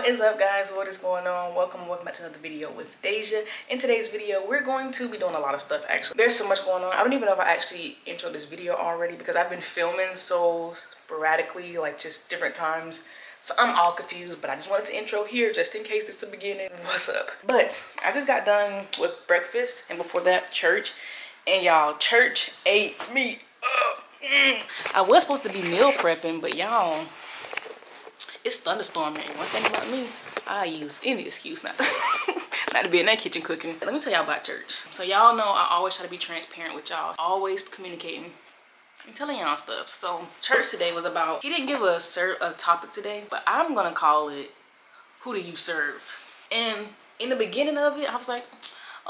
is up, guys? What is going on? Welcome back to another video with Deja. In today's video, we're going to be doing a lot of stuff. Actually, there's so much going on. I don't even know if I actually introed this video already because I've been filming so sporadically, like just different times, so I'm all confused. But I just wanted to intro here just in case it's the beginning. What's up? But I just got done with breakfast, and before that, church. And y'all, church ate me up. I was supposed to be meal prepping, but y'all, it's thunderstorming. And one thing about me, I use any excuse not to be in that kitchen cooking. Let me tell y'all about church. So y'all know I always try to be transparent with y'all, always communicating and telling y'all stuff. So church today was about, he didn't give a topic today, but I'm gonna call it, who do you serve? And in the beginning of it, I was like,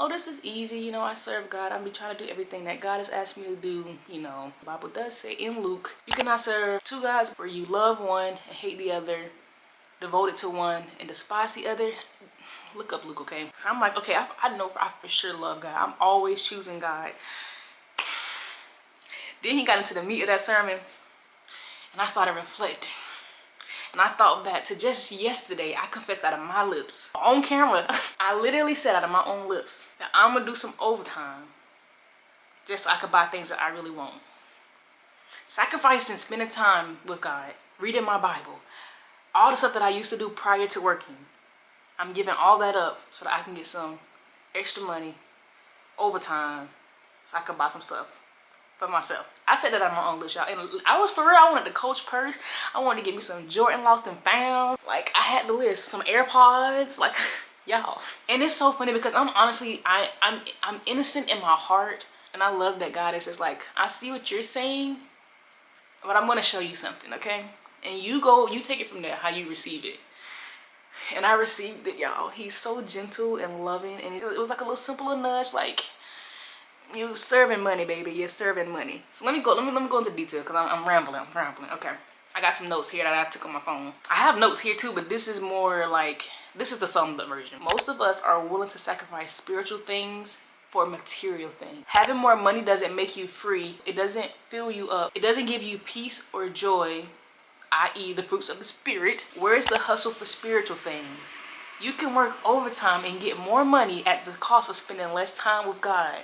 oh, this is easy, you know, I serve God. I'll be trying to do everything that God has asked me to do. You know, the Bible does say in Luke, you cannot serve two gods, where you love one and hate the other, devoted to one and despise the other. Look up Luke, okay? So I'm like, okay, I know I for sure love God. I'm always choosing God. Then he got into the meat of that sermon, and I started reflecting. And I thought back to just yesterday, I confessed out of my lips, on camera. I literally said out of my own lips that I'm gonna do some overtime just so I could buy things that I really want. Sacrificing, spending time with God, reading my Bible, all the stuff that I used to do prior to working. I'm giving all that up so that I can get some extra money, overtime, so I can buy some stuff for myself. I said that on my own list, y'all. And I was for real. I wanted the Coach purse. I wanted to get me some Jordan Lost and Found. Like, I had the list. Some AirPods. Like, y'all. And it's so funny because I'm honestly, I'm innocent in my heart. And I love that God is just like, I see what you're saying, but I'm going to show you something, okay? And you take it from there, how you receive it. And I received it, y'all. He's so gentle and loving. And it was like a little simple nudge, like, you serving money, baby. You're serving money. So let me go into detail because I'm rambling. Okay. I got some notes here that I took on my phone. I have notes here too, but this is more like, this is the summed up version. Most of us are willing to sacrifice spiritual things for material things. Having more money doesn't make you free. It doesn't fill you up. It doesn't give you peace or joy, i.e. the fruits of the spirit. Where's the hustle for spiritual things? You can work overtime and get more money at the cost of spending less time with God.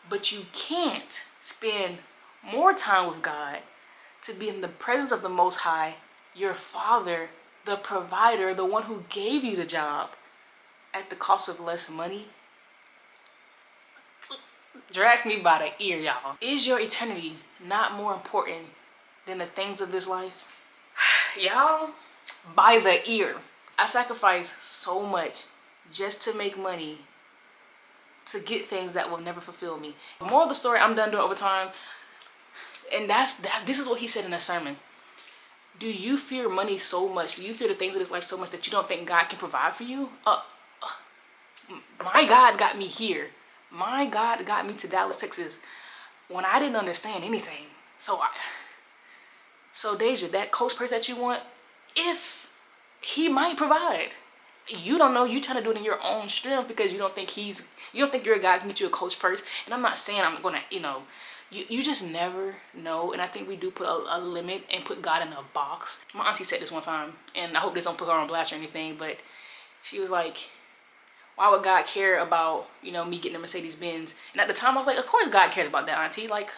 But you can't spend more time with God to be in the presence of the Most High, your Father, the provider, the one who gave you the job, at the cost of less money. Drag me by the ear, y'all. Is your eternity not more important than the things of this life? Y'all, by the ear. I sacrifice so much just to make money, to get things that will never fulfill me. The moral of the story, I'm done doing overtime. And this is what he said in the sermon. Do you fear money so much? Do you fear the things of this life so much that you don't think God can provide for you? My God got me here. My God got me to Dallas, Texas, when I didn't understand anything. So Deja, that Coach purse that you want, if he might provide. You don't know, you trying to do it in your own strength because you don't think your God can get you a Coach purse. And I'm not saying I'm gonna, you just never know. And I think we do put a limit and put God in a box. My auntie said this one time, and I hope this don't put her on blast or anything, but she was like, why would God care about, me getting a Mercedes Benz? And at the time I was like, of course God cares about that, auntie. Like,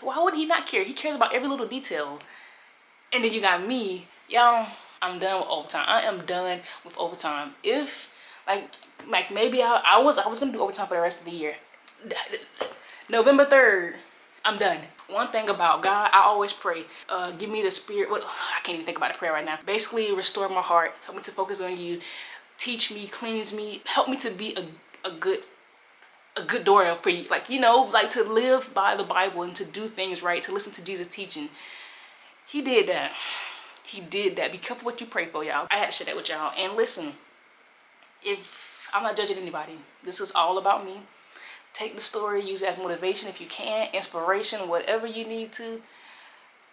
why would he not care? He cares about every little detail. And then you got me, y'all. I'm done with overtime. I am done with overtime. If like maybe I was gonna do overtime for the rest of the year. November 3rd, I'm done. One thing about God, I always pray, give me the spirit. I can't even think about the prayer right now. Basically, restore my heart, help me to focus on you, teach me, cleanse me, help me to be a good daughter for you. Like, like to live by the Bible and to do things right, to listen to Jesus' teaching. He did that. He did that. Be careful what you pray for, y'all. I had to share that with y'all. And listen, if I'm not judging anybody, this is all about me. Take the story, use it as motivation if you can, inspiration, whatever you need to.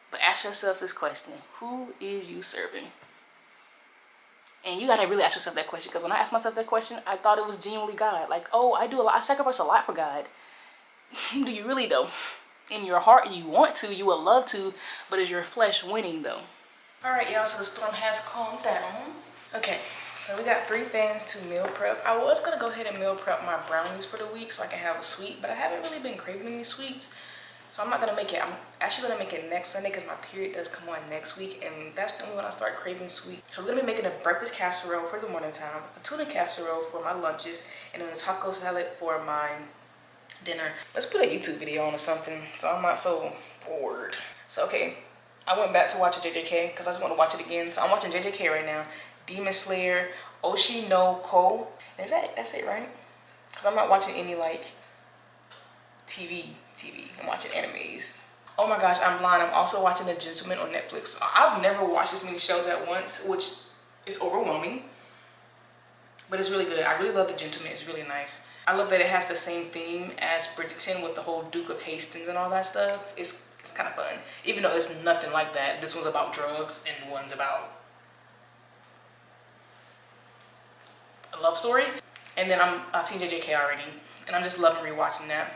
But ask yourself this question: who is you serving? And you gotta really ask yourself that question, because when I asked myself that question, I thought it was genuinely God. Like, oh, I do a lot. I sacrifice a lot for God. Do you really though? In your heart, you want to, you would love to, but is your flesh winning though? All right, y'all, so the storm has calmed down. Okay, so we got 3 things to meal prep. I was gonna go ahead and meal prep my brownies for the week so I can have a sweet, but I haven't really been craving any sweets. So I'm not gonna make it. I'm actually gonna make it next Sunday because my period does come on next week, and that's the only when I start craving sweet. So we're gonna be making a breakfast casserole for the morning time, a tuna casserole for my lunches, and then a taco salad for my dinner. Let's put a YouTube video on or something so I'm not so bored. So okay, I went back to watching JJK because I just want to watch it again. So I'm watching JJK right now. Demon Slayer, Oshi no Ko. That's it, right? Because I'm not watching any like TV. I'm watching animes. Oh my gosh, I'm blind. I'm also watching The Gentleman on Netflix. I've never watched this many shows at once, which is overwhelming. But it's really good. I really love The Gentleman. It's really nice. I love that it has the same theme as Bridgerton with the whole Duke of Hastings and all that stuff. It's kind of fun. Even though it's nothing like that. This one's about drugs and one's about a love story. And then I've seen JJK already. And I'm just loving rewatching that.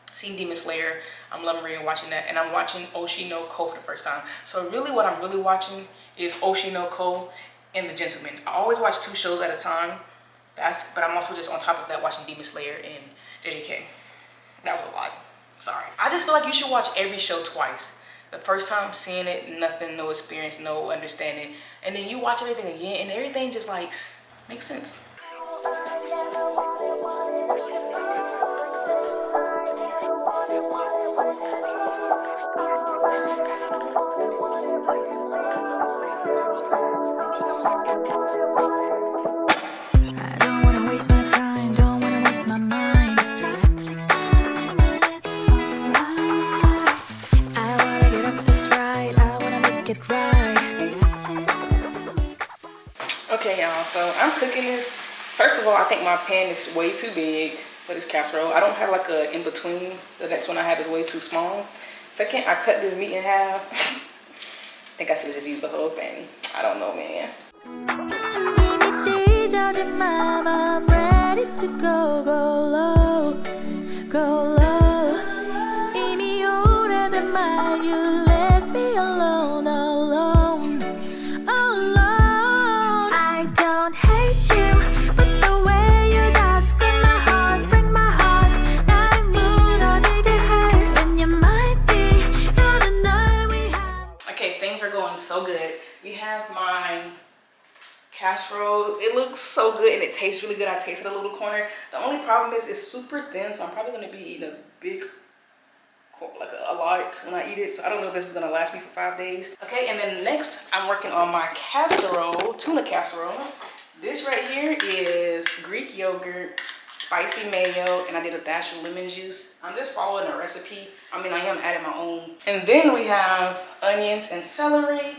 Seen Demon Slayer, I'm loving rewatching that, and I'm watching Oshi no Ko for the first time. So really what I'm really watching is Oshi no Ko and The Gentleman. I always watch 2 shows at a time, but I'm also just on top of that watching Demon Slayer and JJK. That was a lot, sorry. I just feel like you should watch every show twice. The first time seeing it, nothing, no experience, no understanding. And then you watch everything again and everything just like makes sense. Okay, y'all, so I'm cooking this. First of all, I think my pan is way too big for this casserole. I don't have like a in between. The next one I have is way too small. Second, I cut this meat in half. I think I should just use the whole thing. I don't know, man. I'm ready to go low, go low. You left me alone, alone, alone. I don't hate you, but the way you just grip my heart, break my heart. 날 무너지게 해, and you might be the night we had. Okay, things are going so good. We have my casserole. It looks so good and it tastes really good. I tasted a little corner. The only problem is it's super thin, so I'm probably gonna be eating a big, like a lot when I eat it. So I don't know if this is gonna last me for 5 days. Okay, and then next I'm working on my casserole, tuna casserole. This right here is Greek yogurt, spicy mayo, and I did a dash of lemon juice. I'm just following a recipe. I mean, I am adding my own. And then we have onions and celery.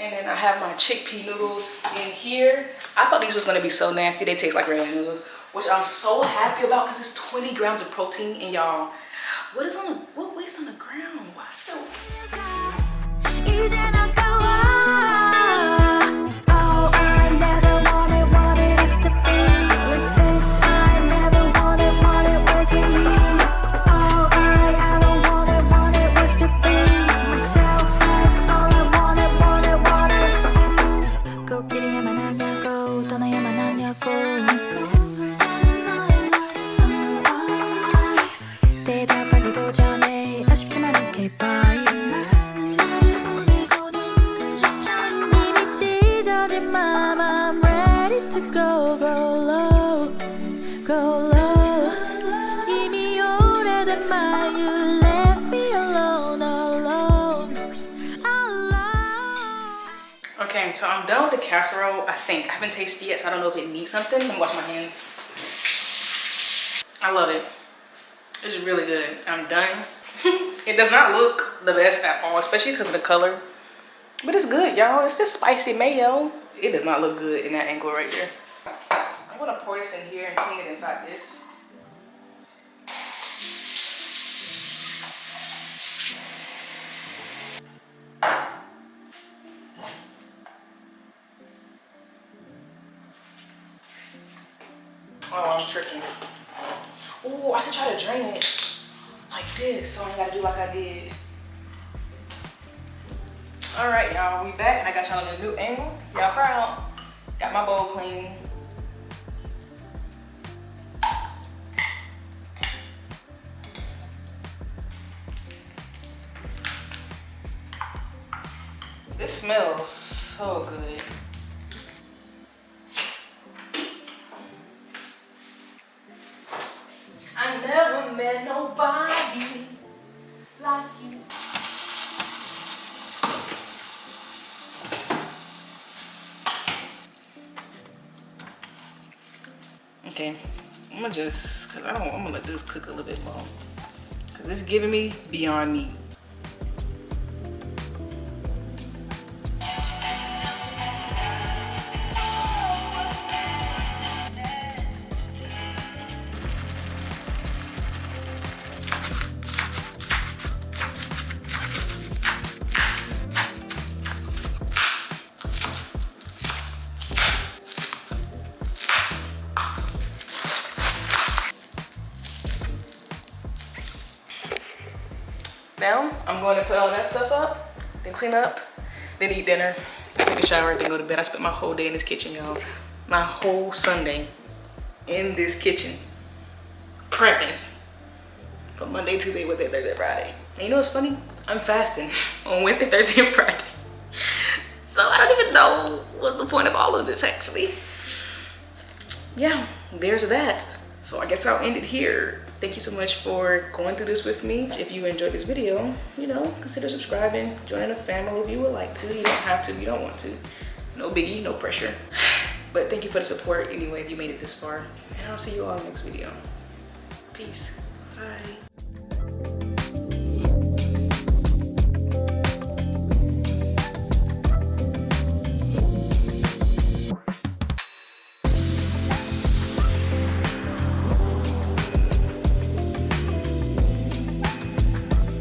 And then I have my chickpea noodles in here. I thought these was gonna be so nasty. They taste like regular noodles, which I'm so happy about because it's 20 grams of protein. And y'all, what waste on the ground? Why is that? Oh, I never wanted us to be like this. I never wanted to leave. All I ever wanted was to be myself. That's all I wanted. 코끼리야만 하냐고, 떠나야만 하냐고. 대답하기도 전에 아쉽지만 okay bye. 이미 찢어진 맘, I'm ready to go low, go low. 이미 오래된 말, you left me alone, alone, alone. Okay, so I'm done with the casserole, I think. I haven't tasted it yet, so I don't know if it needs something. Let me wash my hands. I love it. It's really good. I'm done. It does not look the best at all, especially because of the color. But it's good, y'all. It's just spicy mayo. It does not look good in that angle right there. I'm gonna pour this in here and clean it inside this. Oh, I'm tripping. Oh, I should try to drain it like this, so I ain't gotta do like I did. All right, y'all, we back, and I got y'all in a new angle. Y'all proud? Got my bowl clean. This smells so good. I never met nobody like you. Okay, I'm gonna just, cause I'm gonna let this cook a little bit more. Cause it's giving me beyond me. Now, I'm going to put all that stuff up, then clean up, then eat dinner, take a shower, then go to bed. I spent my whole day in this kitchen, y'all. My whole Sunday in this kitchen, prepping for Monday, Tuesday, Wednesday, Thursday, Friday. And you know what's funny? I'm fasting on Wednesday, Thursday, and Friday. So I don't even know what's the point of all of this, actually. Yeah, there's that. So I guess I'll end it here. Thank you so much for going through this with me. If you enjoyed this video, you know, consider subscribing, joining the family if you would like to. You don't have to if you don't want to. No biggie, no pressure. But thank you for the support anyway if you made it this far. And I'll see you all in the next video. Peace. Bye.